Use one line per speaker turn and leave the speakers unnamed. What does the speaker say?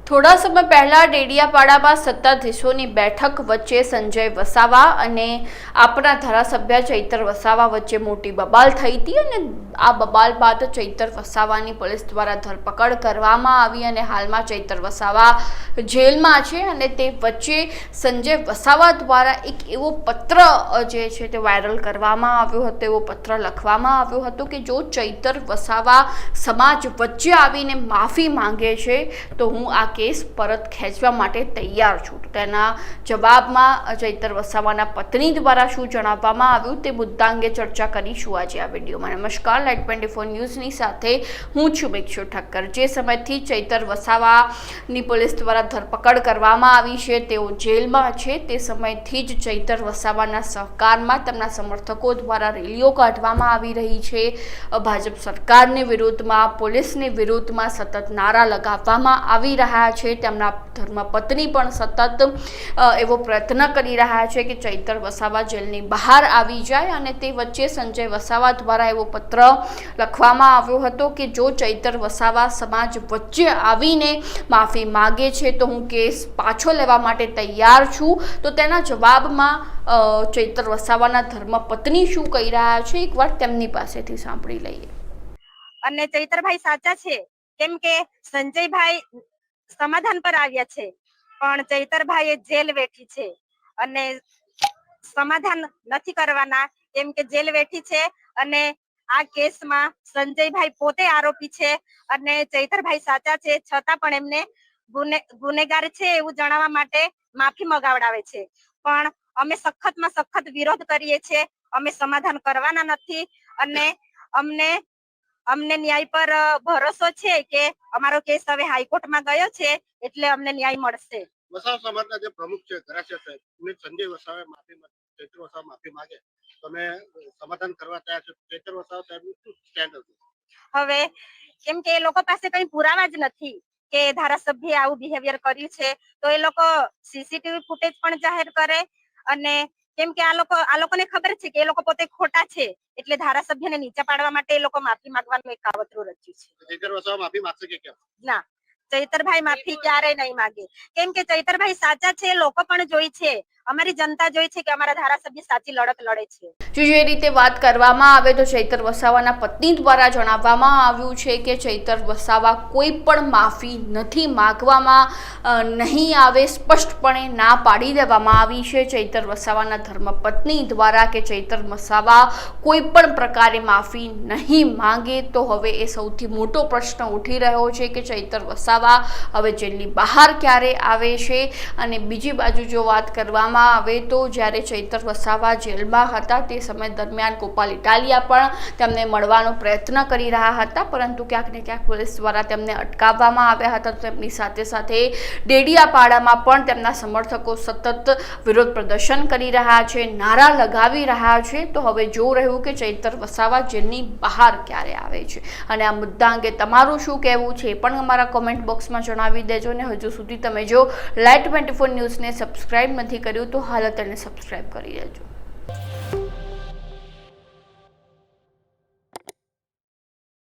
થોડા સમય પહેલા ડેડિયાપાડામાં સત્તાધીશોની બેઠક વચ્ચે સંજય વસાવા અને આપના ધારાસભ્ય ચૈતર વસાવા વચ્ચે મોટી બબાલ થઈ હતી અને આ બબાલ બાદ ચૈતર વસાવાની પોલીસ દ્વારા ધરપકડ કરવામાં આવી અને હાલમાં ચૈતર વસાવા જેલમાં છે અને તે વચ્ચે સંજય વસાવા દ્વારા એક એવો પત્ર જે છે તે વાયરલ કરવામાં આવ્યો હતો, એવો પત્ર લખવામાં આવ્યો હતો કે જો ચૈતર વસાવા સમાજ વચ્ચે આવીને માફી માંગે છે તો હું આ કેસ પરત ખેંચવા માટે તૈયાર છું। તેના જવાબમાં ચૈતર વસાવાના પત્ની દ્વારા શું જણાવવામાં આવ્યું તે મુદ્દા અંગે ચર્ચા કરીશું આજે આ વિડીયોમાં। નમસ્કાર, લાઇટ 24 ન્યૂઝની સાથે હું છું મિક્ષુ ઠક્કર। જે સમયથી ચૈતર વસાવાની પોલીસ દ્વારા ધરપકડ કરવામાં આવી છે, તેઓ જેલમાં છે, તે સમયથી જ ચૈતર વસાવાના સહકારમાં તેમના સમર્થકો દ્વારા રેલીઓ કાઢવામાં આવી રહી છે। ભાજપ સરકારની વિરુદ્ધમાં, પોલીસની વિરુદ્ધમાં સતત નારા લગાવવામાં આવી રહ્યા છે। તેમના ધર્મપત્ની પણ સતત એવો પ્રયત્ન કરી રહ્યા છે કે ચૈતર વસાવા જેલની બહાર આવી જાય અને તે વચ્ચે સંજય વસાવા દ્વારા એવો પત્ર લખવામાં આવ્યો હતો કે જો ચૈતર વસાવા સમાજ વચ્ચે આવીને માફી માગે છે તો હું કેસ પાછો લેવા માટે તૈયાર છું। તો તેના જવાબમાં ચૈતર વસાવાના ધર્મપત્ની શું કહી રહ્યા છે એકવાર તેમની પાસેથી સાંભળી લઈએ।
અને ચૈતરભાઈ સાચા છે કેમ કે સંજયભાઈ સમાધાન પર આવ્યા છે પણ ચૈતરભાઈ જેલ વેઠી છે અને સમાધાન નથી કરવાના કેમ કે જેલ વેઠી છે અને આ કેસમાં સંજયભાઈ પોતે આરોપી છે અને ચૈતરભાઈ સાચા છે છતાં પણ એમને ગુનેગાર છે એવું જણાવવા માટે માફી મંગાવડાવે છે। પણ અમે સખતમાં સખત વિરોધ કરીએ છીએ, અમે સમાધાન કરવાના નથી અને અમને ન્યાય પર ભરોસો છે કે અમારો કેસ હવે હાઈકોર્ટમાં ગયો છે એટલે અમને ન્યાય મળશે।
વસાવા સમાજના જે પ્રમુખ છે ઘરાસિયા સાહેબ, સંજય વસાવાએ ચૈતર વસાવા માફી માંગે તમે સમાધાન કરવા તૈયાર છો, ચૈતર વસાવા સાહેબનું શું સ્ટેન્ડ હતું?
હવે કેમ કે એ લોકો પાસે કઈ પુરાવા જ નથી કે ધારાસભ્યએ આવું બિહેવિયર કર્યું છે તો એ લોકો સીસીટીવી ફૂટેજ પણ જાહેર કરે અને કેમ કે આ લોકોને ખબર છે કે એ લોકો પોતે ખોટા છે એટલે ધારાસભ્યને નીચે પાડવા માટે એ લોકો માફી માંગવાનું એક કાવતરું રચ્યું છે।
ચૈતર વસાવા માફી માંગશે કે કેમ?
ના, ચૈતરભાઈ માફી ક્યારેય નહીં માંગે કેમ કે ચૈતરભાઈ સાચા છે, લોકો પણ જોઈ છે, અમારી જનતા જોઈ છે કે અમારા ધારાસભ્ય સાચી લડત લડે છે।
જે રીતે વાત કરવામાં આવે તો ચૈતર વસાવાના પત્ની દ્વારા જણાવવામાં આવ્યું છે કે ચૈતર વસાવા કોઈ પણ માફી નથી માંગવામાં નહીં આવે, સ્પષ્ટપણે ના પાડી દેવામાં આવી છે। ચૈતર વસાવાના ધર્મપત્ની દ્વારા કે ચૈતર વસાવા કોઈ પણ પ્રકારે માફી નહીં માંગે તો હવે એ સૌથી મોટો પ્રશ્ન ઉઠી રહ્યો છે કે ચૈતર વસાવા હવે જેલની બહાર ક્યારે આવે છે। અને બીજી બાજુ જો વાત કરવામાં આવે તો જ્યારે ચૈતર વસાવા જેલમાં હતા તે સમય દરમિયાન ગોપાલ ઇટાલિયા પણ તેમને મળવાનો પ્રયત્ન કરી રહ્યા હતા પરંતુ ક્યાંક ને ક્યાંક પોલીસ દ્વારા તેમને અટકાવવામાં આવ્યા હતા। તેમની સાથે સાથે ડેડિયાપાડામાં પણ તેમના સમર્થકો સતત વિરોધ પ્રદર્શન કરી રહ્યા છે, નારા લગાવી રહ્યા છે। તો હવે જોઈ રહ્યું કે ચૈતર વસાવા જેલની બહાર ક્યારે આવે છે અને આ મુદ્દા અંગે તમારું શું કહેવું છે એ પણ અમારા કોમેન્ટ બોક્સમાં જણાવી દેજો। અને હજુ સુધી તમે જો લાઇટ 24 ન્યૂઝને સબસ્ક્રાઇબ નથી કર્યું તો હાલ તેને સબસ્ક્રાઇબ કરી દેજો।